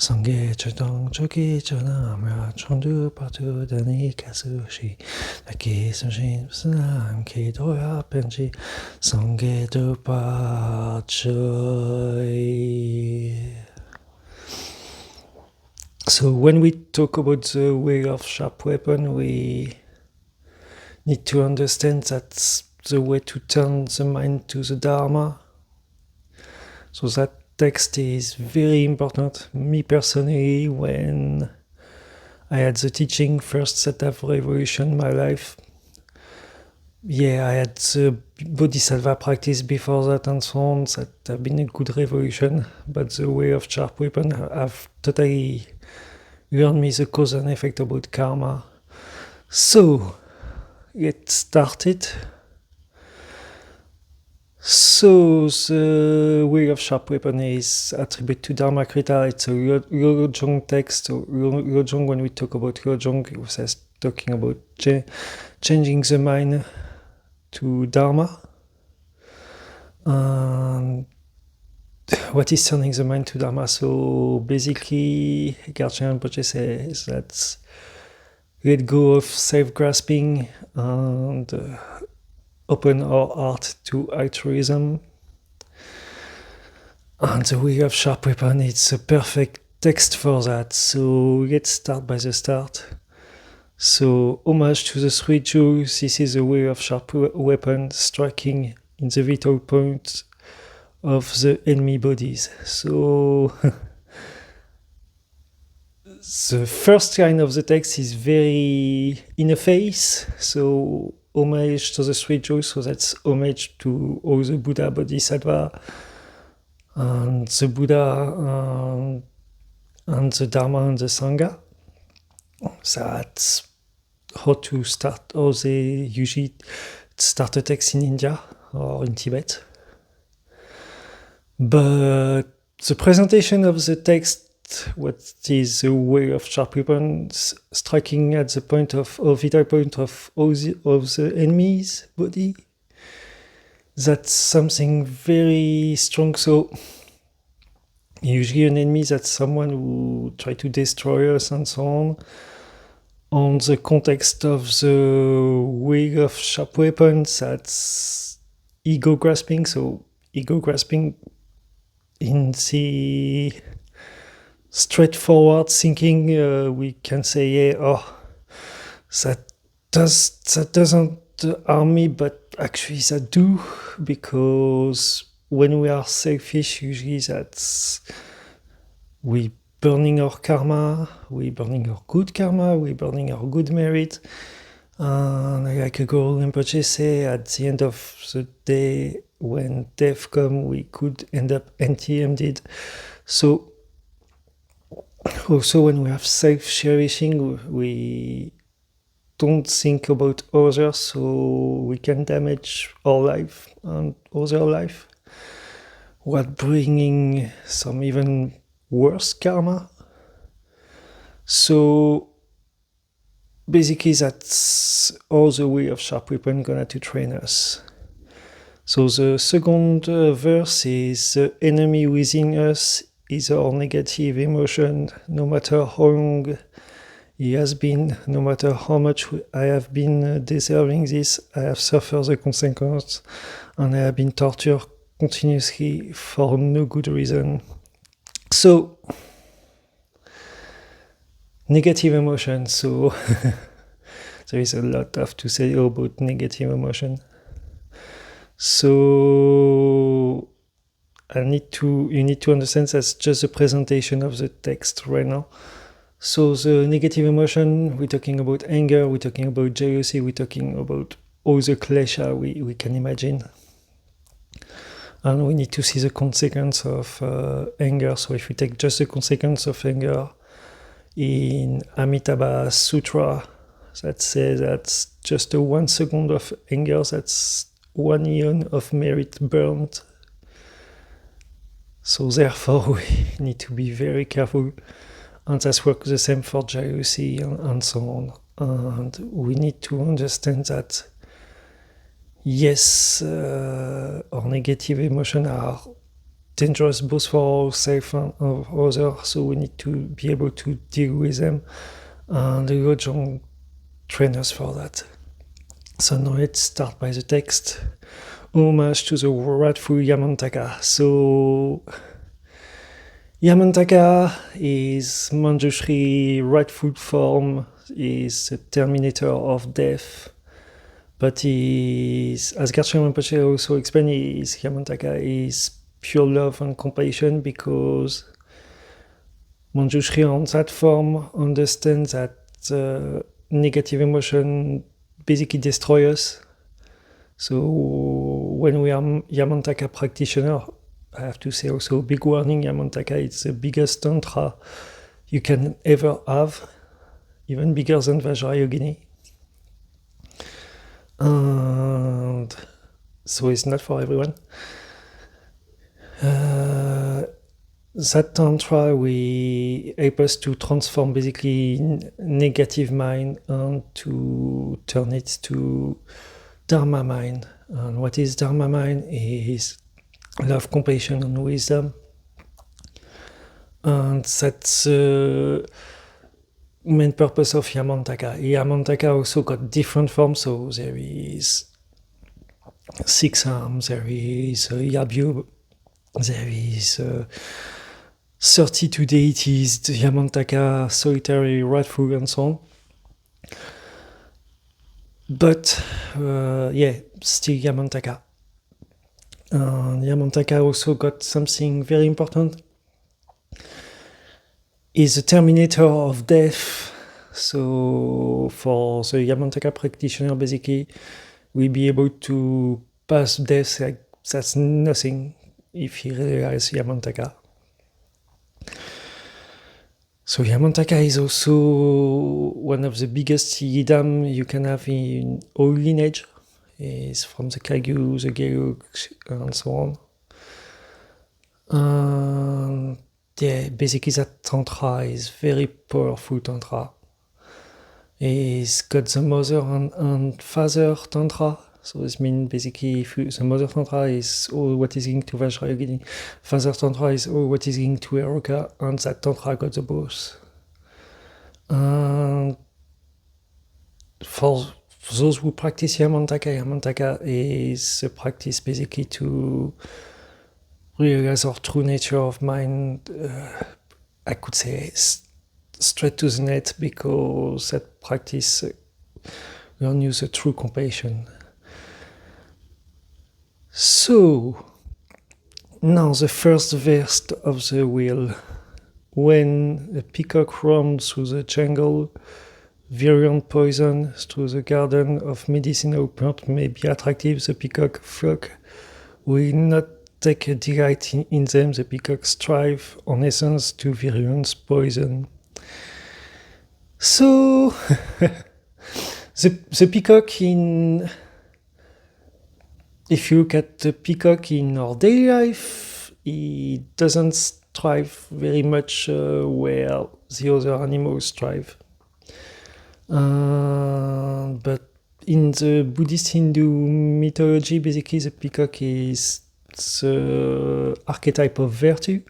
성게 저동 저기 전하며 천두 바두 다니 가수시 나기 선신 스나 기도야 벤지 성게도 바joy. So when we talk about the way of sharp weapon, we need to understand that's the way to turn the mind to the Dharma. So that text is very important. Me personally, when I had the teaching first that have revolutioned my life, I had the Bodhisattva practice before that and so on, that have been a good revolution, but the way of sharp weapon have totally learned me the cause and effect about karma. So, get started. So the way of sharp weapon is attributed to Dharmarakshita. It's a lojong text. So lojong, when we talk about lojong, it was talking about changing the mind to Dharma. What is turning the mind to Dharma? So basically, Garchen Rinpoche says that let go of self-grasping and open our heart to altruism. And the way of sharp weapon, it's a perfect text for that. So let's start by the start. So homage to the three Jews, this is the way of sharp weapon, striking in the vital point of the enemy bodies. So the first line of the text is very in the face. So homage to the three Jews, so that's homage to all the Buddha Bodhisattva and the Buddha and the Dharma and the Sangha. That's how to start, how they usually start a text in India or in Tibet. But the presentation of the text, what is the way of sharp weapons, striking at the point of, or vital point of the enemy's body, that's something very strong. So usually an enemy, that's someone who try to destroy us and so on. On the context of the way of sharp weapons, that's ego grasping. So ego grasping in the straightforward thinking, we can say, that doesn't harm me, but actually that do, because when we are selfish, usually that's we burning our karma, we burning our good karma, we burning our good merit. Like a Guru Rinpoche say, at the end of the day, when death comes, we could end up empty-handed. So also when we have self-cherishing, we don't think about others, so we can damage our life and other life, while bringing some even worse karma. So basically that's all the way of sharp weapon gonna to train us. So the second verse is the enemy within us is our negative emotion, no matter how long he has been, no matter how much I have been deserving this, I have suffered the consequence, and I have been tortured continuously for no good reason. So, negative emotion. So, there is a lot to say about negative emotion. So, you need to understand that's just the presentation of the text right now. So the negative emotion, we're talking about anger, we're talking about jealousy, we're talking about all the klesha we can imagine. And we need to see the consequence of anger. So if we take just the consequence of anger in Amitabha Sutra, that says that's just a 1 second of anger, that's 1 eon of merit burned. So therefore we need to be very careful, and that's works the same for jealousy and so on. And we need to understand that yes, our negative emotions are dangerous both for ourselves and others, so we need to be able to deal with them, and the lojong train us for that. So now let's start by the text. Homage to the rightful Yamantaka. So Yamantaka is Manjushri rightful form, is the terminator of death, but is, as Garchen Rinpoche also explained, is Yamantaka is pure love and compassion, because Manjushri on that form understands that negative emotion basically destroy us. So when we are Yamantaka practitioner, I have to say also, big warning, Yamantaka is the biggest tantra you can ever have, even bigger than Vajrayogini. And so it's not for everyone. That tantra will help us to transform basically negative mind and to turn it to Dharma mind. And what is Dharma mind? Is love, compassion, and wisdom. And that's the main purpose of Yamantaka. Yamantaka also got different forms, so there is 6 arms, there is Yabyu, there is 32 deities, the Yamantaka, solitary, rightful, and so on. But still Yamantaka. Yamantaka also got something very important. Is the terminator of death. So for the Yamantaka practitioner, basically, we'll be able to pass death like that's nothing if he realizes Yamantaka. So Yamantaka is also one of the biggest yidam you can have in all lineage. It's from the Kagyu, the Gelug, and so on. Basically that tantra is very powerful tantra. It's got the mother and father tantra. So this means basically the mother tantra is all what is linked to Vajrayogini. Father tantra is all what is linked to Eroka, and that tantra got the both. And for those who practice Yamantaka is a practice basically to realize our true nature of mind. I could say straight to the net, because that practice learn you the true compassion. So now the first verse of the wheel. When a peacock roams through the jungle, virulent poison through the garden of medicinal plant may be attractive. The peacock flock will not take a delight in them. The peacock strive on essence to virulence poison. So the peacock in, if you look at the peacock in our daily life, it doesn't strive very much where the other animals thrive. But in the Buddhist Hindu mythology, basically the peacock is the archetype of virtue.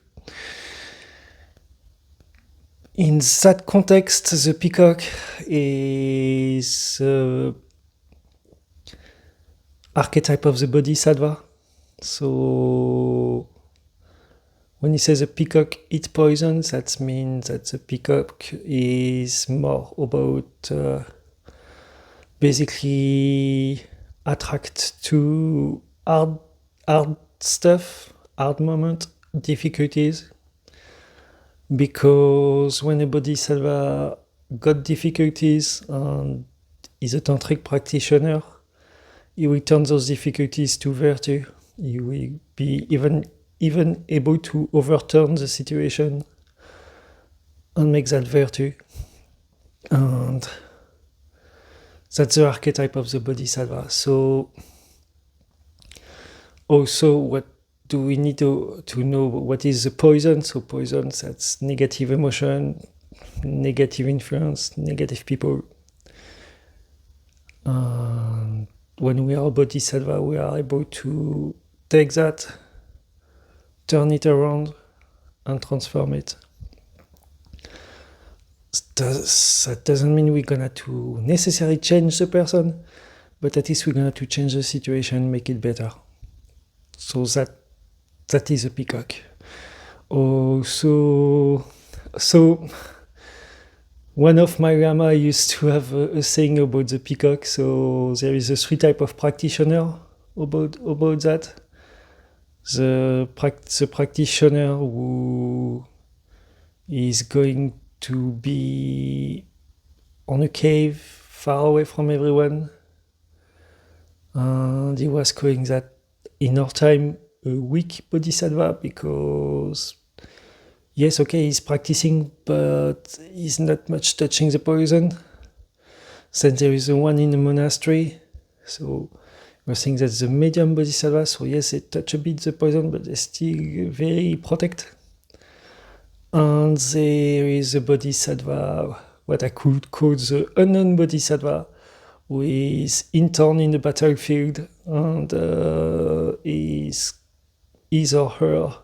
In that context, the peacock is archetype of the bodhisattva. So when he says a peacock eats poison, that means that the peacock is more about basically attract to hard stuff, hard moment, difficulties. Because when a bodhisattva got difficulties and is a tantric practitioner, he will turn those difficulties to virtue. He will be even able to overturn the situation and make that virtue. And that's the archetype of the bodhisattva. So also, what do we need to know what is the poison? So poison, that's negative emotion, negative influence, negative people. When we are bodhisattva, we are able to take that turn it around and transform it. That doesn't mean we're gonna to necessarily change the person, but at least we're gonna to change the situation, make it better. So that is a peacock. Oh, so one of my Lama used to have a saying about the peacock. So there is a 3 type of practitioner about that. The practitioner who is going to be on a cave far away from everyone, and he was calling that in our time a weak bodhisattva, because yes, okay, he's practicing, but he's not much touching the poison. Then there is the one in the monastery, so we're saying that's the medium bodhisattva, so yes, they touch a bit the poison, but they still very protect. And there is a bodhisattva, what I could call the unknown bodhisattva, who is intern in the battlefield, and is or her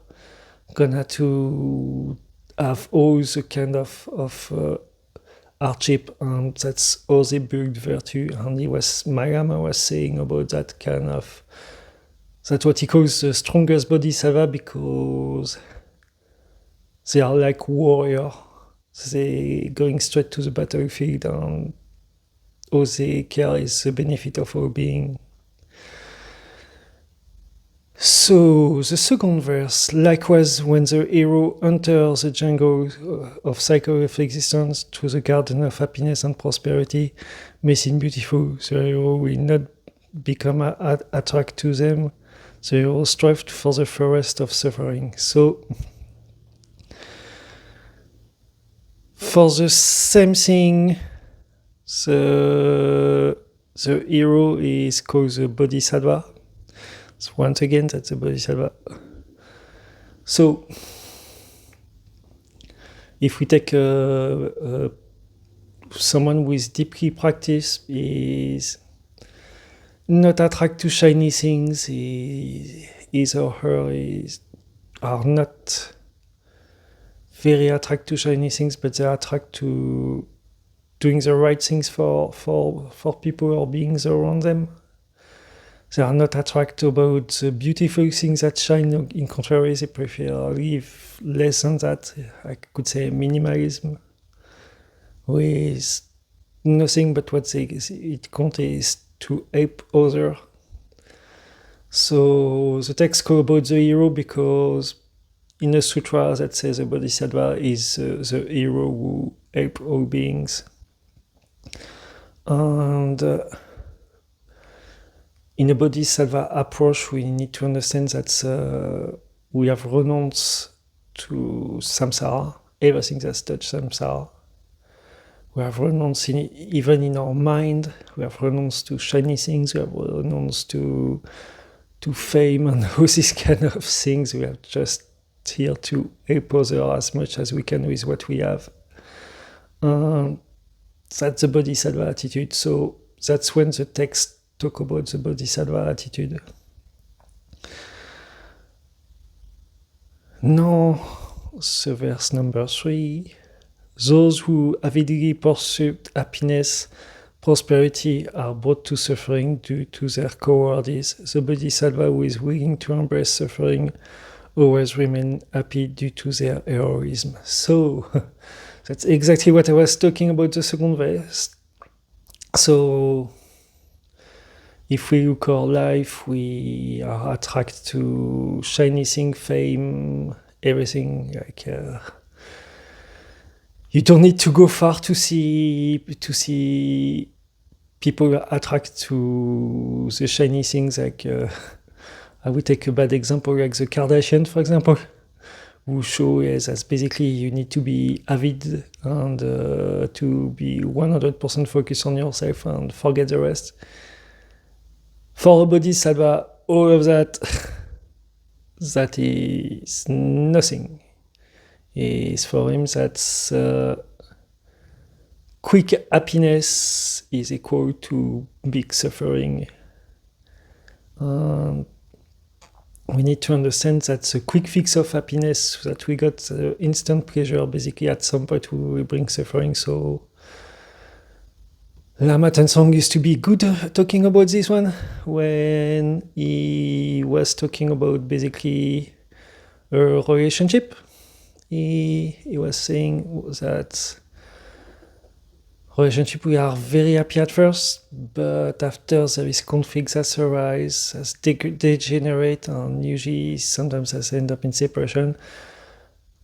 gonna to have all the kind of hardship, and that's how they build virtue. And my Lama was saying about that kind of, that's what he calls the strongest bodhisattva, because they are like warrior. They going straight to the battlefield, and all they care is the benefit of our being. So the second verse, likewise, when the hero enters the jungle of cycle of existence to the garden of happiness and prosperity, may seem beautiful. The hero will not become attracted to them. The hero strives for the forest of suffering. So for the same thing, the hero is called the bodhisattva. So once again, that's a bodhisattva. So if we take someone with deeply practice, is not attracted to shiny things, his or her are not very attracted to shiny things, but they are attracted to doing the right things for people or beings around them. They are not attracted about the beautiful things that shine. In contrary, they prefer live less than that. I could say minimalism, with nothing but what it counts is to help others. So the text goes about the hero, because in a sutra that says the bodhisattva is the hero who helps all beings. And in a bodhisattva approach, we need to understand that we have renounced to samsara, everything that's touched samsara. We have renounced, even in our mind, we have renounced to shiny things, we have renounced to fame and all these kind of things. We are just here to help others as much as we can with what we have. That's the bodhisattva attitude. So that's when the text talk about the bodhisattva attitude. Now, so verse number 3. Those who avidly pursue happiness, prosperity are brought to suffering due to their cowardice. The bodhisattva who is willing to embrace suffering always remain happy due to their heroism. So that's exactly what I was talking about the second verse. So if we look our life, we are attracted to shiny thing, fame, everything. Like you don't need to go far to see people attracted to the shiny things. Like I would take a bad example, like the Kardashians, for example, who show that basically you need to be avid and to be 100% focused on yourself and forget the rest. For a bodhisattva, all of that, that is nothing. Is for him, that's quick happiness is equal to big suffering. we need to understand that the quick fix of happiness that we got, instant pleasure, basically at some point will bring suffering. So Lama Tensong used to be good talking about this one when he was talking about basically a relationship. He was saying that relationship we are very happy at first, but after there is conflicts that arise, as degenerate, and usually sometimes as end up in separation.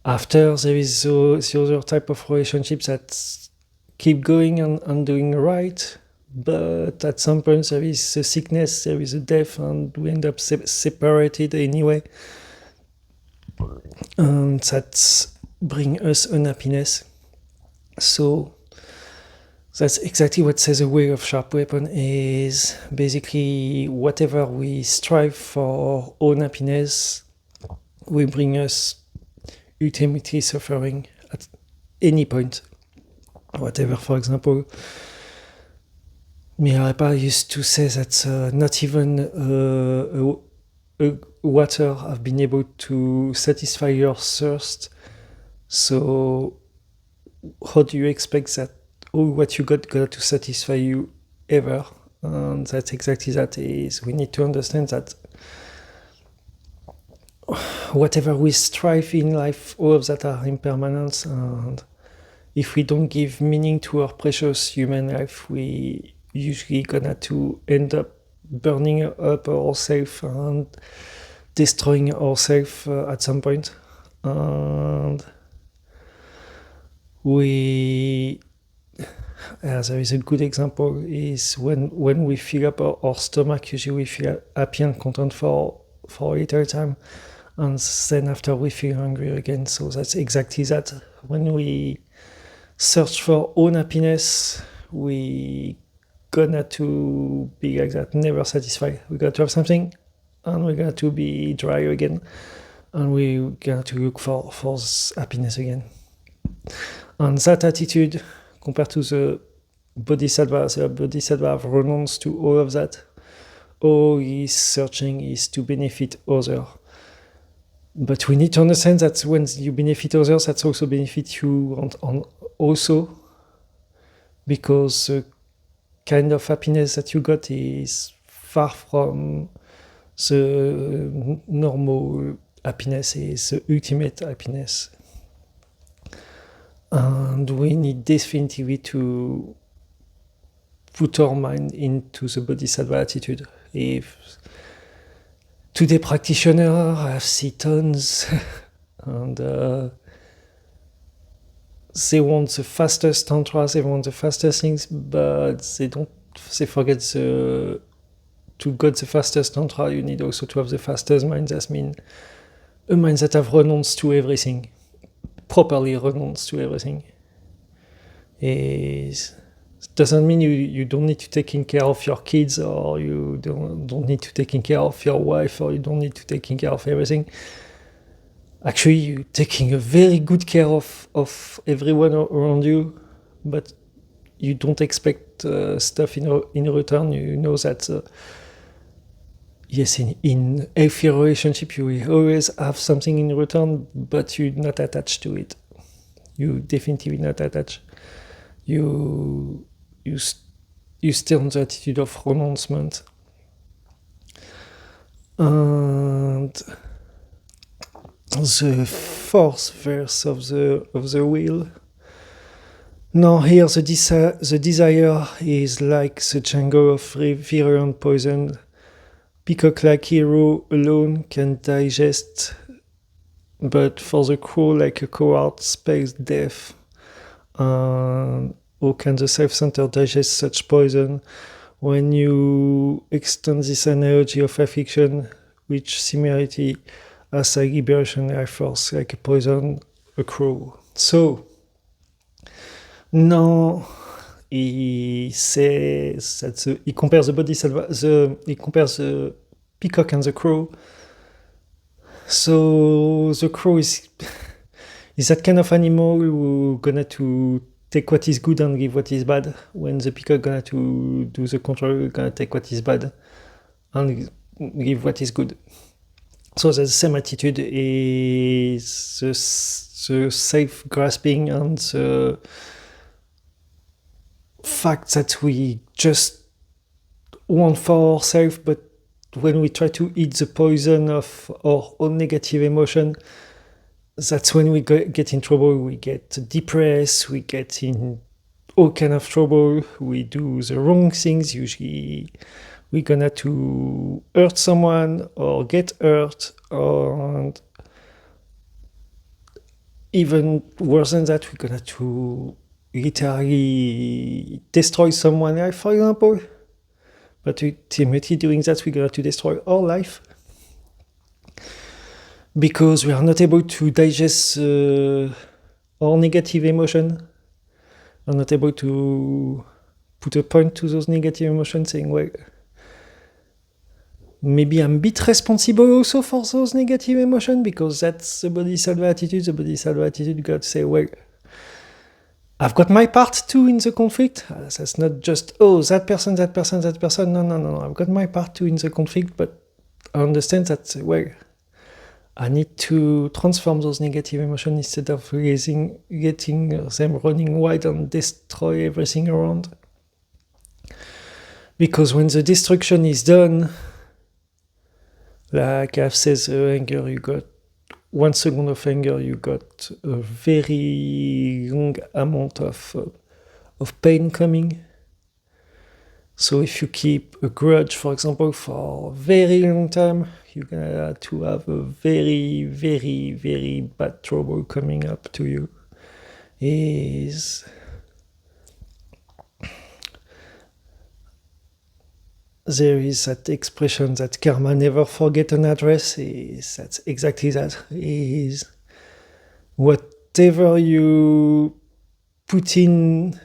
After there is the other type of relationships that keep going and doing right, but at some point there is a sickness, there is a death, and we end up separated anyway, and that brings us unhappiness. So that's exactly what says the way of sharp weapon is basically whatever we strive for own happiness will bring us ultimately suffering at any point. Whatever, for example, Milarepa used to say that not even water have been able to satisfy your thirst. So how do you expect that all what you got to satisfy you ever? And that's exactly that. Is we need to understand that whatever we strive in life, all of that are impermanent, and if we don't give meaning to our precious human life, we usually gonna to end up burning up ourselves and destroying ourselves at some point. And there is a good example is when we fill up our stomach, usually we feel happy and content for a little time, and then after we feel hungry again. So that's exactly that. When we search for own happiness, we gonna to be like that, never satisfied. We got to have something, and we got to be dry again, and we got to look for happiness again. And that attitude, compared to the bodhisattva have renounced to all of that. All he's searching is to benefit others. But we need to understand that when you benefit others, that's also benefit you on also, because the kind of happiness that you got is far from the normal happiness, is the ultimate happiness. And we need definitively to put our mind into the bodhisattva attitude. If today practitioners have seen tons and they want the fastest tantra, they want the fastest things, but they forget to get the fastest tantra, you need also to have the fastest mind. That means a mind that have renounced to everything, properly renounced to everything. It doesn't mean you don't need to take care of your kids, or you don't need to take care of your wife, or you don't need to take care of everything. Actually, you're taking a very good care of everyone around you, but you don't expect stuff in return. You know that yes, in healthy relationship, you will always have something in return, but you're not attached to it. You definitely not attached. You stay on the attitude of renouncement. And the fourth verse of the wheel. Now here the desire is like the jungle of virulent poison. Peacock-like hero alone can digest, but for the crow, like a coward, spells death. How can the self-centered digest such poison? When you extend this analogy of affliction, which similarity as a liberation life force, like a poison, a crow. So now he says that he compares the bodhisattva, he compares the peacock and the crow. So the crow is that kind of animal who gonna to take what is good and give what is bad, when the peacock gonna to do the contrary, gonna take what is bad and give what is good. So the same attitude is the safe grasping and the fact that we just want for ourselves, but when we try to eat the poison of our own negative emotion, that's when we get in trouble. We get depressed, we get in all kind of trouble, we do the wrong things. Usually we're gonna to hurt someone or get hurt, and even worse than that, we're gonna to literally destroy someone else, for example. But ultimately doing that, we're going to destroy our life because we are not able to digest our negative emotion. We're not able to put a point to those negative emotions, saying, well, maybe I'm a bit responsible also for those negative emotions, because that's the bodhisattva attitude. The bodhisattva attitude, you got to say, well, I've got my part too in the conflict. That's not just, oh, that person. No. I've got my part too in the conflict, but I understand that, well, I need to transform those negative emotions instead of getting them running wild and destroy everything around. Because when the destruction is done, like I've said, anger, you got 1 second of anger, you got a very long amount of pain coming. So if you keep a grudge, for example, for a very long time, you're gonna to have a very, very, very bad trouble coming up to you. There is that expression that karma never forget an address. That's exactly that. Is whatever you put in,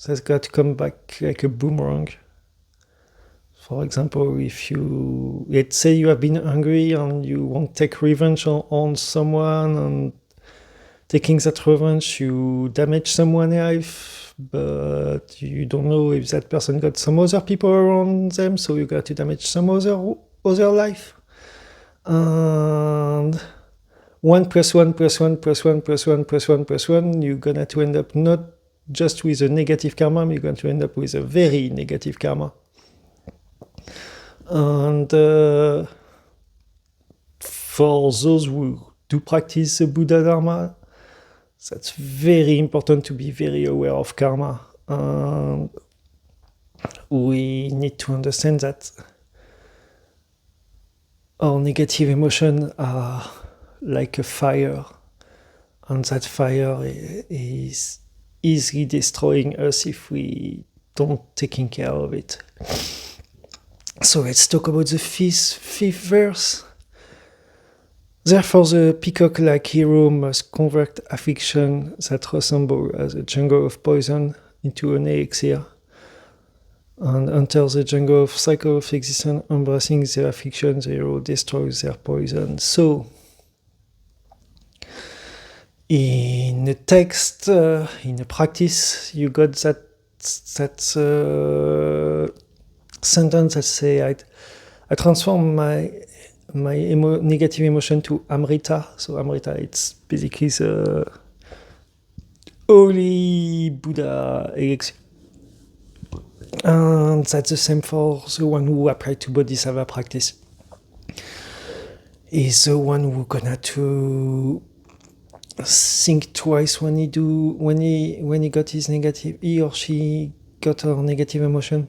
that's got to come back like a boomerang. For example, if let's say you have been angry and you want to take revenge on someone, and taking that revenge, you damage someone's life, but you don't know if that person got some other people around them, so you got to damage some other life. And 1 + 1 + 1 + 1 + 1 + 1 + 1, you're gonna to end up not just with a negative karma, you're going to end up with a very negative karma. And for those who do practice the Buddha Dharma, that's very important to be very aware of karma. We need to understand that our negative emotions are like a fire, and that fire is easily destroying us if we don't taking care of it. So let's talk about the fifth verse. Therefore the peacock-like hero must convert affliction that resemble as a jungle of poison into an elixir, and enter the jungle of cycle of existence, embracing their affliction, the hero destroys their poison. So in a text, in a practice, you got that sentence that say, I transform my negative emotion to Amrita. So Amrita, it's basically the holy Buddha elixir. And that's the same for the one who applied to Bodhisattva practice. Is the one who gonna to think twice when he got his negative, he or she got her negative emotion.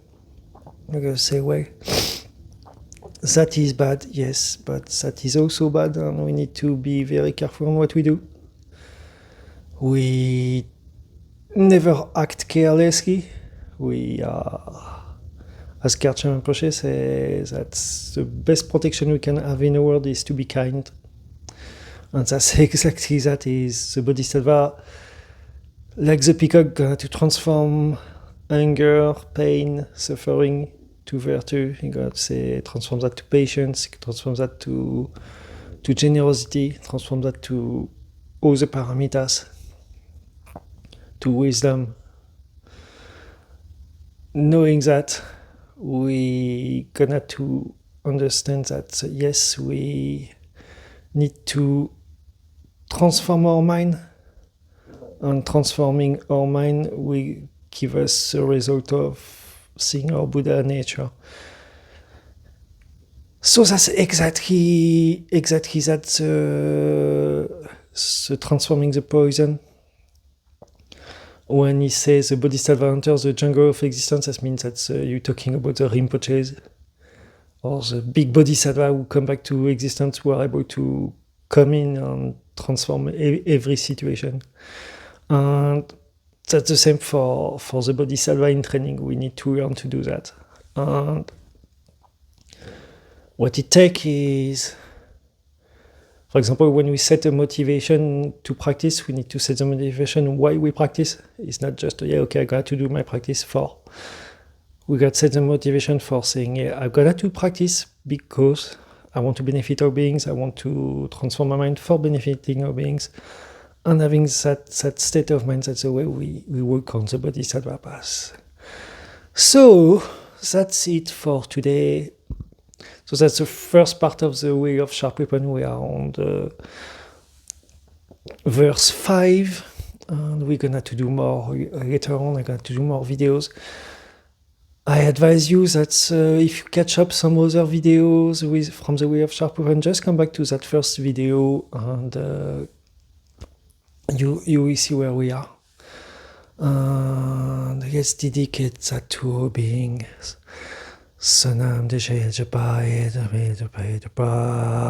I'm gonna say, well, that is bad, yes, but that is also bad, and we need to be very careful on what we do. We never act carelessly. We as Karchen Rinpoche says, that's the best protection we can have in the world is to be kind. And that's exactly that. Is the Bodhisattva, like the peacock, to transform anger, pain, suffering to virtue. You got to say, transform that to patience, transform that to generosity, transform that to all the paramitas, to wisdom. Knowing that we gonna to understand that, yes, we need to transform our mind, and transforming our mind will give us the result of seeing our Buddha nature. So that's exactly that, the transforming the poison. When he says the Bodhisattva enters the jungle of existence, that means that you're talking about the Rinpoches, or the big Bodhisattva who come back to existence, who are able to come in and transform every situation. And that's the same for the Bodhisattva in training. We need to learn to do that. And what it takes is, for example, when we set a motivation to practice, we need to set the motivation why we practice. It's not just, I got to do my practice for. We got to set the motivation for saying, I got to practice because I want to benefit our beings. I want to transform my mind for benefiting our beings. And having that state of mind, that's the way we work on the Bodhisattva path. So that's it for today. So that's the first part of the Way of Sharp Weapon. We are on the verse 5, and we're gonna to do more later on. I'm gonna to do more videos. I advise you that if you catch up some other videos from the Way of Sharp Weapon, just come back to that first video, and you will see where we are. And let's dedicate that to our beings. Sanam Deshe Japai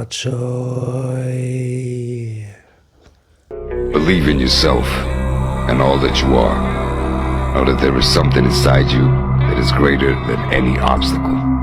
joy. Believe in yourself and all that you are. Know that there is something inside you that is greater than any obstacle.